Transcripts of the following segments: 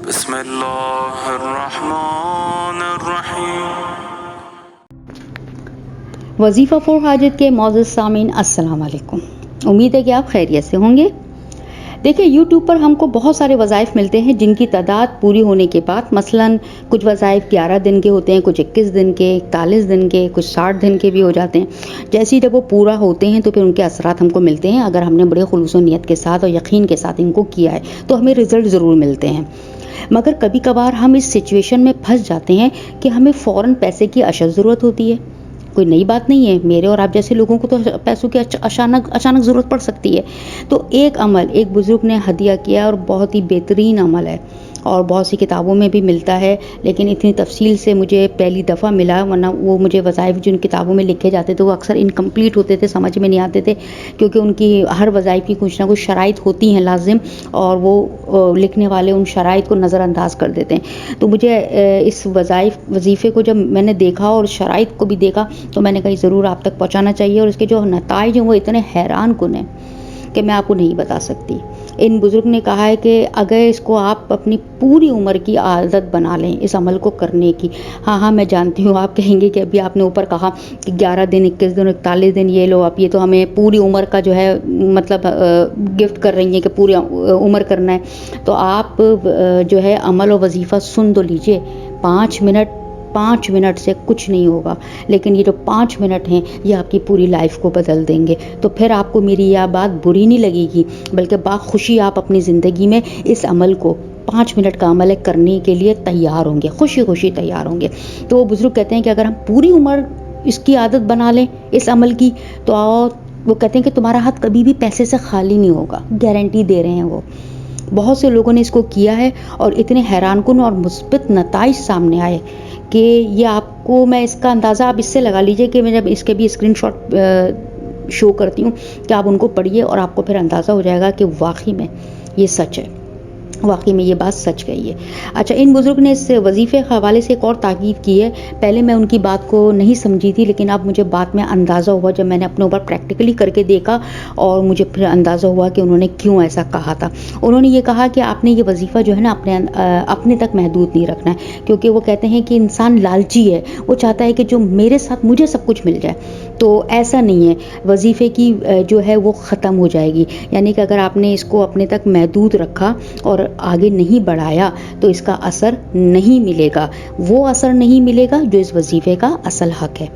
बिस्मिल्लाहिर्रहमानिर्रहीम। वजीफ़ा फ़ॉर हाजत के मौजूद सामीन अस्सलाम वालेकुम। उम्मीद है कि आप खैरियत से होंगे। देखिए, यूट्यूब पर हमको बहुत सारे वज़ाइफ़ मिलते हैं जिनकी तादाद पूरी होने के बाद, मसलन कुछ वज़ाइफ़ 11 दिन के होते हैं, कुछ 21 दिन के, 41 दिन के, कुछ 60 दिन के भी हो जाते हैं। जैसे ही जब वो पूरा होते हैं तो फिर उनके असरात हमको मिलते हैं। अगर हमने बड़े खुलूस व नियत के साथ और यकीन के साथ इनको किया है तो हमें रिज़ल्ट ज़रूर मिलते हैं। मगर कभी कभार हम इस सिचुएशन में फंस जाते हैं कि हमें फ़ौरन पैसे की अशद ज़रूरत होती है। कोई नई बात नहीं है, मेरे और आप जैसे लोगों को तो पैसों की अचानक ज़रूरत पड़ सकती है। तो एक अमल एक बुज़ुर्ग ने हदिया किया और बहुत ही बेहतरीन अमल है और बहुत सी किताबों में भी मिलता है, लेकिन इतनी तफसील से मुझे पहली दफ़ा मिला, वरना वो मुझे वज़ाइफ़ जिन किताबों में लिखे जाते थे वो अक्सर इनकम्प्लीट होते थे, समझ में नहीं आते थे, क्योंकि उनकी हर वज़ाइफ़ की कुछ ना कुछ शराइत होती हैं लाजिम, और वो लिखने वाले उन शराइत को नज़रअंदाज कर देते हैं। तो मुझे इस वज़ीफ़े को जब मैंने देखा और शराइत को भी देखा तो मैंने कहा ज़रूर आप तक पहुँचाना चाहिए, और इसके जो नताइज हैं वो इतने हैरान कुन हैं कि मैं आपको नहीं बता सकती। इन बुज़ुर्ग ने कहा है कि अगर इसको आप अपनी पूरी उम्र की आदत बना लें इस अमल को करने की। हाँ, मैं जानती हूँ आप कहेंगे कि अभी आपने ऊपर कहा कि 11 दिन, 21 दिन, 41 दिन, ये लो आप, ये तो हमें पूरी उम्र का जो है मतलब गिफ्ट कर रही हैं कि पूरी उम्र करना है। तो आप जो है अमल और वजीफ़ा सुन तो लीजिए। 5 मिनट से कुछ नहीं होगा, लेकिन ये जो 5 मिनट हैं ये आपकी पूरी लाइफ को बदल देंगे। तो फिर आपको मेरी यह बात बुरी नहीं लगेगी, बल्कि बाखुशी आप अपनी ज़िंदगी में इस अमल को 5 मिनट का अमल करने के लिए तैयार होंगे, खुशी खुशी तैयार होंगे। तो वो बुज़ुर्ग कहते हैं कि अगर हम पूरी उम्र इसकी आदत बना लें इस अमल की, तो वो कहते हैं कि तुम्हारा हाथ कभी भी पैसे से खाली नहीं होगा, गारंटी दे रहे हैं वो। बहुत से लोगों ने इसको किया है और इतने हैरानकुन और मुस्बित नताइज सामने आए कि ये आपको, मैं इसका अंदाज़ा आप इससे लगा लीजिए कि मैं जब इसके भी स्क्रीनशॉट शो करती हूँ कि आप उनको पढ़िए और आपको फिर अंदाज़ा हो जाएगा कि वाकई में ये सच है, वाकई में ये बात सच गई है। अच्छा, इन बुज़ुर्ग ने इस वजीफ़े के हवाले से एक और ताकीद की है। पहले मैं उनकी बात को नहीं समझी थी, लेकिन अब मुझे बाद में अंदाज़ा हुआ जब मैंने अपने ऊपर प्रैक्टिकली करके देखा, और मुझे फिर अंदाज़ा हुआ कि उन्होंने क्यों ऐसा कहा था। उन्होंने ये कहा कि आपने ये वजीफ़ा जो है ना अपने तक महदूद नहीं रखना है, क्योंकि वो कहते हैं कि इंसान लालची है, वो चाहता है कि जो मेरे साथ मुझे सब कुछ मिल जाए। तो ऐसा नहीं है, वजीफ़े की जो है वो ख़त्म हो जाएगी। यानी कि अगर आपने इसको अपने तक महदूद रखा और आगे नहीं बढ़ाया तो इसका असर नहीं मिलेगा, वो असर नहीं मिलेगा जो इस वजीफ़े का असल हक है।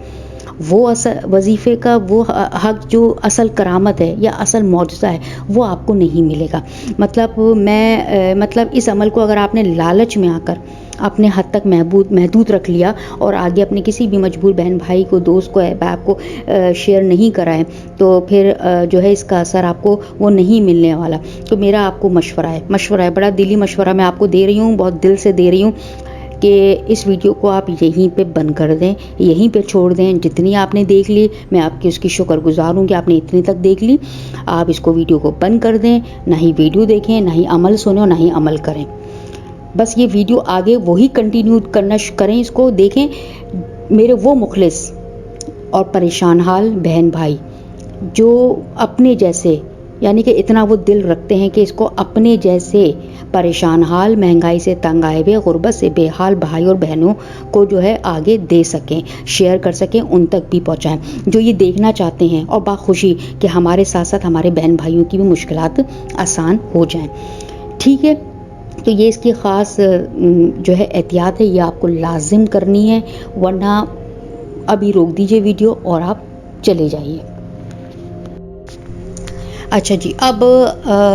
वो असर वजीफ़े का वो हक जो असल करामत है या असल मौजज़ा है वो आपको नहीं मिलेगा। मतलब इस अमल को अगर आपने लालच में आकर अपने हद तक महदूद रख लिया और आगे अपने किसी भी मजबूर बहन भाई को, दोस्त को, अहबाब को शेयर नहीं कराए, तो फिर जो है इसका असर आपको वो नहीं मिलने वाला। तो मेरा आपको मशवरा है, बड़ा दिली मशवरा मैं आपको दे रही हूँ, बहुत दिल से दे रही हूँ कि इस वीडियो को आप यहीं पे बंद कर दें, यहीं पे छोड़ दें। जितनी आपने देख ली, मैं आपकी उसकी शुक्रगुजार हूँ कि आपने इतनी तक देख ली। आप इसको वीडियो को बंद कर दें, ना ही वीडियो देखें, ना ही अमल सुने और ना ही अमल करें। बस ये वीडियो आगे वही कंटिन्यू करना करें, इसको देखें। मेरे वो मुखलिस और परेशान हाल बहन भाई जो अपने जैसे, यानी कि इतना वो दिल रखते हैं कि इसको अपने जैसे परेशान हाल, महंगाई से तंग आए हुए, गुर्बत से बेहाल भाई और बहनों को जो है आगे दे सकें, शेयर कर सकें, उन तक भी पहुंचाएं जो ये देखना चाहते हैं, और बाखुशी कि हमारे साथ साथ हमारे बहन भाइयों की भी मुश्किलात आसान हो जाएं। ठीक है, तो ये इसकी ख़ास जो है एहतियात है, ये आपको लाजिम करनी है, वरना अभी रोक दीजिए वीडियो और आप चले जाइए। अच्छा जी, अब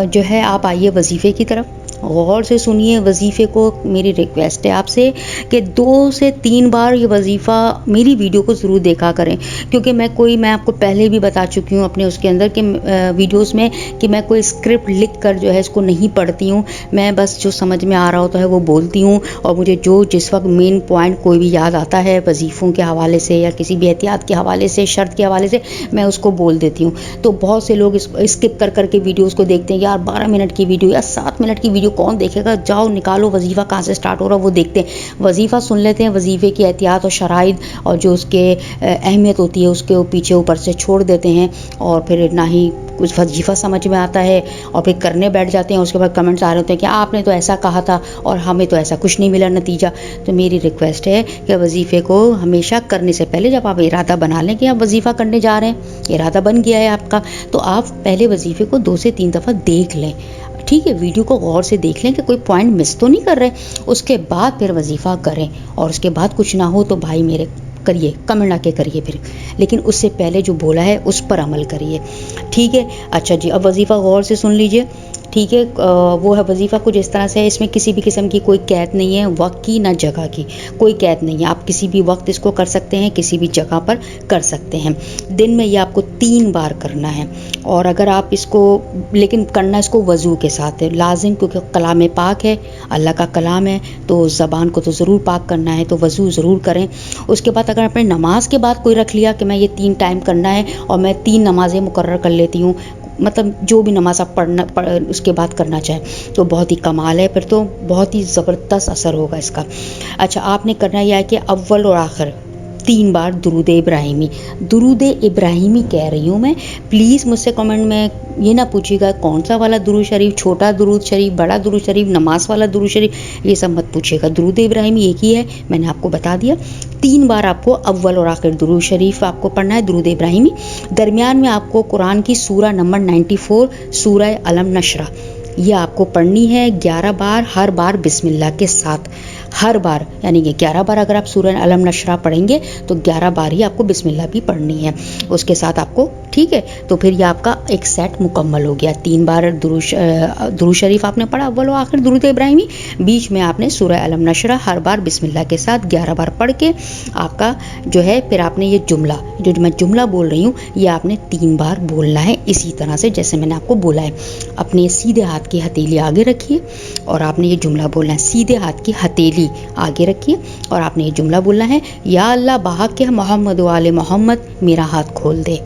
जो है आप आइए वजीफ़े की तरफ, गौर से सुनिए वजीफ़े को। मेरी रिक्वेस्ट है आपसे कि 2 से 3 बार ये वजीफ़ा मेरी वीडियो को ज़रूर देखा करें, क्योंकि मैं आपको पहले भी बता चुकी हूँ अपने उसके अंदर कि वीडियोस में कि मैं कोई स्क्रिप्ट लिख कर जो है इसको नहीं पढ़ती हूँ। मैं बस जो समझ में आ रहा होता है वो बोलती हूँ, और मुझे जिस वक्त मेन पॉइंट कोई भी याद आता है वजीफ़ों के हवाले से या किसी भी एहतियात के हवाले से, शर्त के हवाले से, मैं उसको बोल देती हूँ। तो बहुत से लोग स्किप कर के वीडियोज़ को देखते हैं। यार 12 मिनट की वीडियो या 7 मिनट की वीडियो कौन देखेगा, जाओ निकालो वजीफ़ा कहाँ से स्टार्ट हो रहा है वो देखते हैं। वजीफ़ा सुन लेते हैं, वजीफ़े की एहतियात और शराइत और जो उसके अहमियत होती है उसके पीछे ऊपर से छोड़ देते हैं, और फिर ना ही कुछ वजीफ़ा समझ में आता है और फिर करने बैठ जाते हैं, उसके बाद कमेंट्स आ रहे होते हैं कि आपने तो ऐसा कहा था और हमें तो ऐसा कुछ नहीं मिला नतीजा। तो मेरी रिक्वेस्ट है कि वजीफ़े को हमेशा करने से पहले जब आप इरादा बना लें कि आप वजीफ़ा करने जा रहे हैं, इरादा बन गया है आपका, तो आप पहले वजीफ़े को 2 से 3 दफ़ा देख लें। ठीक है, वीडियो को गौर से देख लें कि कोई पॉइंट मिस तो नहीं कर रहे, उसके बाद फिर वजीफ़ा करें। और उसके बाद कुछ ना हो तो भाई मेरे करिए, कमेंट आके करिए फिर, लेकिन उससे पहले जो बोला है उस पर अमल करिए। ठीक है। अच्छा जी, अब वजीफ़ा गौर से सुन लीजिए। ठीक है, वो है वजीफ़ा कुछ इस तरह से है, इसमें किसी भी किस्म की कोई कैद नहीं है, वक्त की ना जगह की, कोई कैद नहीं है। आप किसी भी वक्त इसको कर सकते हैं, किसी भी जगह पर कर सकते हैं। दिन में ये आपको 3 बार करना है। और अगर आप इसको, लेकिन करना इसको वज़ू के साथ है लाजिम, क्योंकि कलाम पाक है, अल्लाह का कलाम है, तो ज़बान को तो ज़रूर पाक करना है, तो वज़ू ज़रूर करें। उसके बाद अगर आपने नमाज के बाद कोई रख लिया कि मैं ये 3 टाइम करना है और मैं 3 नमाज़ें मुकर्रर कर लेती हूँ, मतलब जो भी नमाज आप उसके बाद करना चाहें, तो बहुत ही कमाल है, फिर तो बहुत ही ज़बरदस्त असर होगा इसका। अच्छा, आपने करना यह है कि अव्वल और आखिर 3 बार दुरूद इब्राहिमी, दुरूद इब्राहिमी कह रही हूँ मैं। प्लीज़ मुझसे कमेंट में ये ना पूछिएगा कौन सा वाला दुरूद शरीफ, छोटा दुरूद शरीफ, बड़ा दुरूद शरीफ, नमाज वाला दुरूद शरीफ, ये सब मत पूछिएगा। दुरूद इब्राहिमी एक ही है, मैंने आपको बता दिया। 3 बार आपको अव्वल और आखिर दुरूद शरीफ आपको पढ़ना है, दुरूद इब्राहिमी। दरमियान में आपको कुरान की सूरा नंबर 94 सूरह अलम नशरा, ये आपको पढ़नी है 11 बार, हर बार बिस्मिल्लाह के साथ, हर बार, यानी कि 11 बार अगर आप सूरह अलम नशरा पढ़ेंगे तो 11 बार ही आपको बिस्मिल्लाह भी पढ़नी है उसके साथ आपको। ठीक है, तो फिर ये आपका एक सेट मुकम्मल हो गया। 3 बार दुरूद शरीफ आपने पढ़ा, अव्वल और आखिर दुरूद इब्राहिमी, बीच में आपने सूरह अलम नशरा हर बार बिस्मिल्लाह के साथ 11 बार पढ़ के आपका जो है, फिर आपने ये जुमला, जो मैं जुमला बोल रही हूँ, ये आपने 3 बार बोलना है, इसी तरह से जैसे मैंने आपको बोला है। अपने सीधे हाथ की हथेली आगे रखिए और आपने ये जुमला बोलना है, सीधे हाथ की हथेली आगे रखिए और आपने ये जुमला बोलना है, या अल्लाह बाहक के मोहम्मद वाले मोहम्मद मेरा हाथ खोल दे।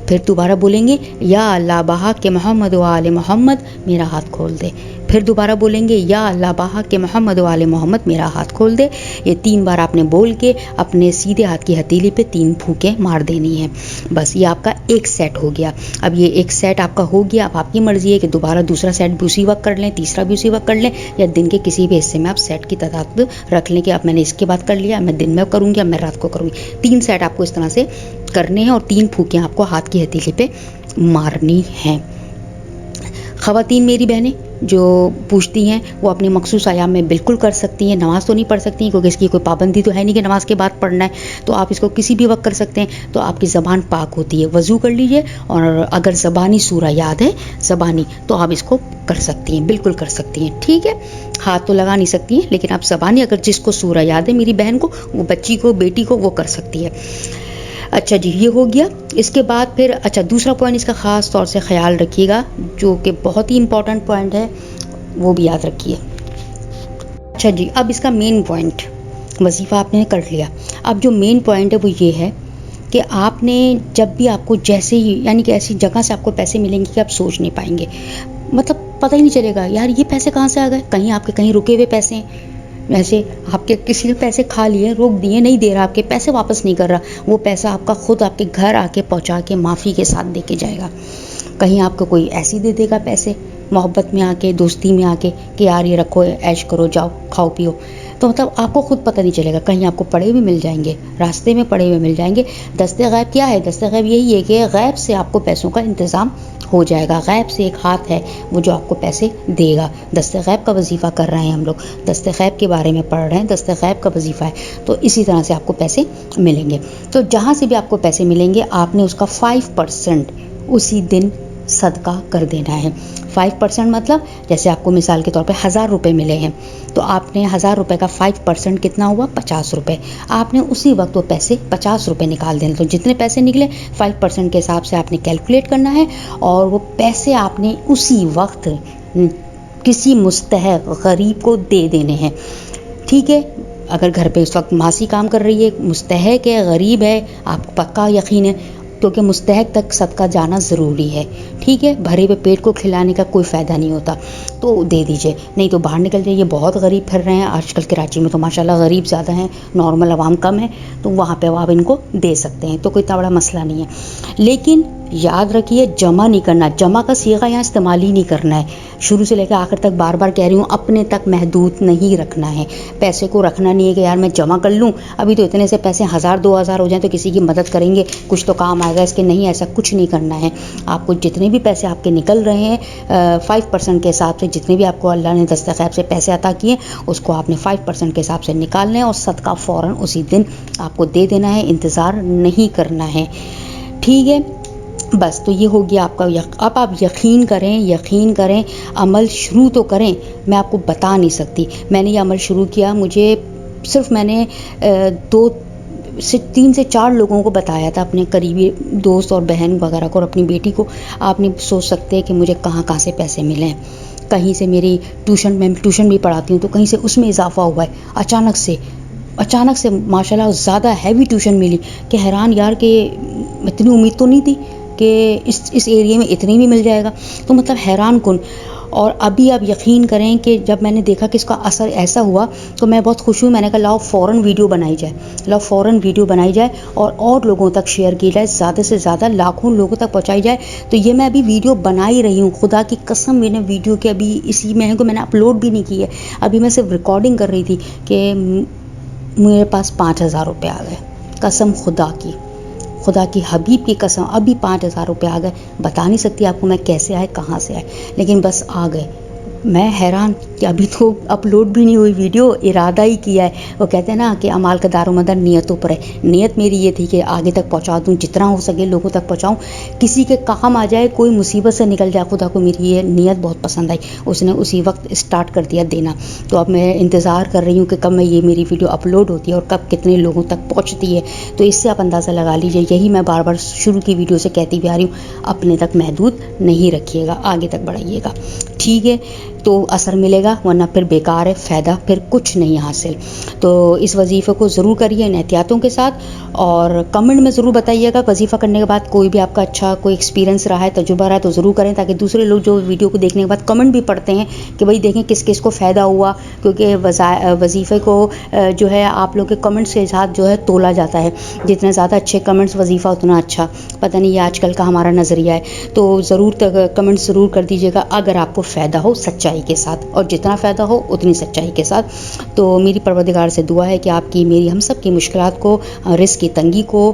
फिर दोबारा बोलेंगे, या अल्लाह बाहक के मोहम्मद वाले मोहम्मद मेरा हाथ खोल दे। फिर दोबारा बोलेंगे, या अल्लाह बाहक के मोहम्मद वाले मोहम्मद मेरा हाथ खोल दे। ये 3 बार आपने बोल के अपने सीधे हाथ की हथेली पे 3 फूंकें मार देनी है। बस ये आपका एक सेट हो गया। अब ये एक सेट आपका हो गया, अब आपकी मर्ज़ी है कि दोबारा दूसरा सेट भी उसी वक्त कर लें, तीसरा भी उसी वक्त कर लें, या दिन के किसी भी हिस्से में आप सेट की तादाद रख लें कि अब मैंने इसके बाद कर लिया, मैं दिन में करूँगी, अब मैं रात को करूँगी। 3 सेट आपको इस तरह से करने हैं और 3 फूंकें आपको हाथ की हथेली पे मारनी हैं। ख़वातीन मेरी बहनें जो पूछती हैं वो अपने मखसूस आयाम में बिल्कुल कर सकती हैं। नमाज़ तो नहीं पढ़ सकती क्योंकि इसकी कोई पाबंदी तो है नहीं कि नमाज़ के बाद पढ़ना है, तो आप इसको किसी भी वक्त कर सकते हैं। तो आपकी ज़बान पाक होती है, वज़ू कर लीजिए और अगर ज़बानी सूरा याद है ज़बानी, तो आप इसको कर सकती हैं, बिल्कुल कर सकती हैं। ठीक है, हाथ तो लगा नहीं सकती हैं, लेकिन आप ज़बानी अगर जिसको सूरा याद है, मेरी बहन को, वो बच्ची को, बेटी को, वो कर सकती है। अच्छा जी, ये हो गया। इसके बाद फिर अच्छा दूसरा पॉइंट इसका ख़ास तौर से ख्याल रखिएगा, जो कि बहुत ही इम्पॉर्टेंट पॉइंट है, वो भी याद रखिए। अच्छा जी, अब इसका मेन पॉइंट, वजीफ़ा आपने कर लिया, अब जो मेन पॉइंट है वो ये है कि आपने जब भी आपको जैसे ही, यानी कि ऐसी जगह से आपको पैसे मिलेंगे कि आप सोच नहीं पाएंगे, मतलब पता ही नहीं चलेगा यार ये पैसे कहाँ से आ गए, कहीं आपके कहीं रुके हुए पैसे हैं, वैसे आपके किसी ने पैसे खा लिए, रोक दिए, नहीं दे रहा, आपके पैसे वापस नहीं कर रहा, वो पैसा आपका खुद आपके घर आके पहुंचा के माफ़ी के साथ दे के जाएगा। कहीं आपको कोई ऐसी दे देगा पैसे, मोहब्बत में आके, दोस्ती में आके कि यार ये रखो, ऐश करो, जाओ खाओ पियो, तो मतलब आपको खुद पता नहीं चलेगा, कहीं आपको पड़े हुए मिल जाएंगे, रास्ते में पड़े हुए मिल जाएंगे। दस्ते गैब क्या है? दस्ते गैब यही है कि गैब से आपको पैसों का इंतज़ाम हो जाएगा, गैब से एक हाथ है वो जो आपको पैसे देगा। दस्ते गैब का वजीफ़ा कर रहे हैं हम लोग, दस्ते गैब के बारे में पढ़ रहे हैं, दस्ते गैब का वजीफ़ा है, तो इसी तरह से आपको पैसे मिलेंगे। तो जहाँ से भी आपको पैसे मिलेंगे आपने उसका 5% उसी दिन सदका कर देना है। 5% मतलब जैसे आपको मिसाल के तौर पे 1000 रुपये मिले हैं, तो आपने 1000 रुपये का 5% कितना हुआ? 50 रुपये। आपने उसी वक्त वो पैसे 50 रुपये निकाल देने, तो जितने पैसे निकले 5% के हिसाब से आपने कैलकुलेट करना है और वो पैसे आपने उसी वक्त किसी मुस्तहक़ गरीब को दे देने हैं। ठीक है, अगर घर पे इस वक्त मासी काम कर रही है, मुस्तहक़ है, गरीब है, आपको पक्का यकीन है, क्योंकि मुस्तहक़ तक सदका जाना ज़रूरी है। ठीक है, भरे हुए पेट को खिलाने का कोई फ़ायदा नहीं होता, तो दे दीजिए, नहीं तो बाहर निकल जाइए। बहुत गरीब फिर रहे हैं आजकल कराची में, तो माशाल्लाह गरीब ज़्यादा हैं, नॉर्मल आवाम कम है, तो वहाँ पे आप इनको दे सकते हैं, तो कोई इतना बड़ा मसला नहीं है। लेकिन याद रखिए, जमा नहीं करना, जमा का सीगा यहाँ इस्तेमाल ही नहीं करना है। शुरू से लेकर आखिर तक बार बार कह रही हूँ, अपने तक महदूद नहीं रखना है। पैसे को रखना नहीं है कि यार मैं जमा कर लूँ, अभी तो इतने से पैसे 1000-2000 हो जाएं तो किसी की मदद करेंगे, कुछ तो काम आएगा इसके। नहीं, ऐसा कुछ नहीं करना है। आपको जितने भी पैसे आपके निकल रहे हैं 5% के हिसाब से, जितने भी आपको अल्लाह ने दस्तखैर से पैसे अता किए, उसको आपने 5% के हिसाब से निकालना है और सदका फ़ौरन उसी दिन आपको दे देना है, इंतज़ार नहीं करना है। ठीक है, बस तो ये हो गया आपका। अब आप यकीन करें, अमल शुरू तो करें। मैं आपको बता नहीं सकती, मैंने ये अमल शुरू किया, मुझे सिर्फ मैंने 3 से 4 लोगों को बताया था, अपने करीबी दोस्त और बहन वगैरह को और अपनी बेटी को। आप नहीं सोच सकते कि मुझे कहाँ से पैसे मिले हैं। कहीं से मेरी मैं ट्यूशन भी पढ़ाती हूँ, तो कहीं से उसमें इजाफा हुआ है अचानक से माशाल्लाह ज़्यादा हैवी ट्यूशन मिली कि हैरान यार कि इतनी उम्मीद तो नहीं थी कि इस एरिया में इतनी भी मिल जाएगा, तो मतलब हैरान कुन। और अभी आप यकीन करें कि जब मैंने देखा कि इसका असर ऐसा हुआ तो मैं बहुत खुश हुई। मैंने कहा लाओ फ़ौरन वीडियो बनाई जाए और लोगों तक शेयर की जाए, ज़्यादा से ज़्यादा लाखों लोगों तक पहुंचाई जाए। तो ये मैं अभी वीडियो बना ही रही हूँ, खुदा की कसम। मैंने वीडियो के अभी इसी में को मैंने अपलोड भी नहीं की है, अभी मैं सिर्फ रिकॉर्डिंग कर रही थी कि मेरे पास 5000 रुपये आ गए। कसम खुदा की हबीब की कसम, अभी 5000 रुपये आ गए। बता नहीं सकती आपको मैं कैसे आए, कहाँ से आए, लेकिन बस आ गए। मैं हैरान कि अभी तो अपलोड भी नहीं हुई वीडियो, इरादा ही किया है। वो कहते हैं ना कि अमाल का दारोमदार नियतों पर है। नियत मेरी ये थी कि आगे तक पहुंचा दूं, जितना हो सके लोगों तक पहुंचाऊं, किसी के काम आ जाए, कोई मुसीबत से निकल जाए। खुदा को मेरी ये नियत बहुत पसंद आई, उसने उसी वक्त स्टार्ट कर दिया देना। तो अब मैं इंतज़ार कर रही हूँ कि कब ये मेरी वीडियो अपलोड होती है और कब कितने लोगों तक पहुँचती है। तो इससे आप अंदाज़ा लगा लीजिए। यही मैं बार बार शुरू की वीडियो से कहती भी आ रही हूँ, अपने तक महदूद नहीं रखिएगा, आगे तक बढ़ाइएगा। ठीक है, तो असर मिलेगा, वरना फिर बेकार है, फ़ायदा फिर कुछ नहीं हासिल। तो इस वजीफ़े को ज़रूर करिए इन एहतियातों के साथ, और कमेंट में ज़रूर बताइएगा वजीफ़ा करने के बाद कोई भी आपका अच्छा कोई एक्सपीरियंस रहा है, तजुर्बा रहा है, तो ज़रूर करें, ताकि दूसरे लोग जो वीडियो को देखने के बाद कमेंट भी पढ़ते हैं कि भाई देखें किस किस को फ़ायदा हुआ। क्योंकि वजीफ़े को जो है आप लोग के कमेंट्स के साथ जो है तोला जाता है। जितने ज़्यादा अच्छे कमेंट्स वजीफ़ा उतना अच्छा। पता नहीं ये आजकल का हमारा नज़रिया है। तो ज़रूर कमेंट ज़रूर कर दीजिएगा अगर आपको फ़ायदा हो सच्चाई के साथ, और जितना फ़ायदा हो उतनी सच्चाई के साथ। तो मेरी परवरदिगार से दुआ है कि आपकी मेरी हम सब की मुश्किलात को, रिज़्क़ की तंगी को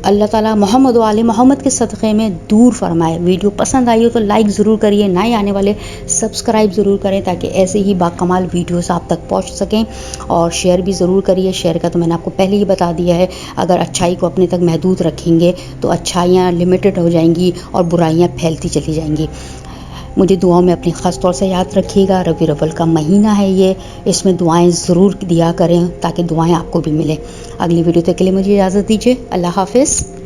अल्लाह ताला मोहम्मद व आले मोहम्मद के सदक़े में दूर फरमाए। वीडियो पसंद आई हो तो लाइक ज़रूर करिए, नए आने वाले सब्सक्राइब ज़रूर करें, ताकि ऐसे ही बाकमाल वीडियोस आप तक पहुंच सकें। और शेयर भी ज़रूर करिए। शेयर का तो मैंने आपको पहले ही बता दिया है। अगर अच्छाई को अपने तक महदूद रखेंगे तो अच्छाइयाँ लिमिटेड हो जाएंगी और बुराइयाँ फैलती चली जाएंगी। मुझे दुआओं में अपनी ख़ास तौर से याद रखिएगा। रबी अव्वल का महीना है ये, इसमें दुआएं ज़रूर दिया करें ताकि दुआएं आपको भी मिलें। अगली वीडियो तक के लिए मुझे इजाज़त दीजिए। अल्लाह हाफ़िज़।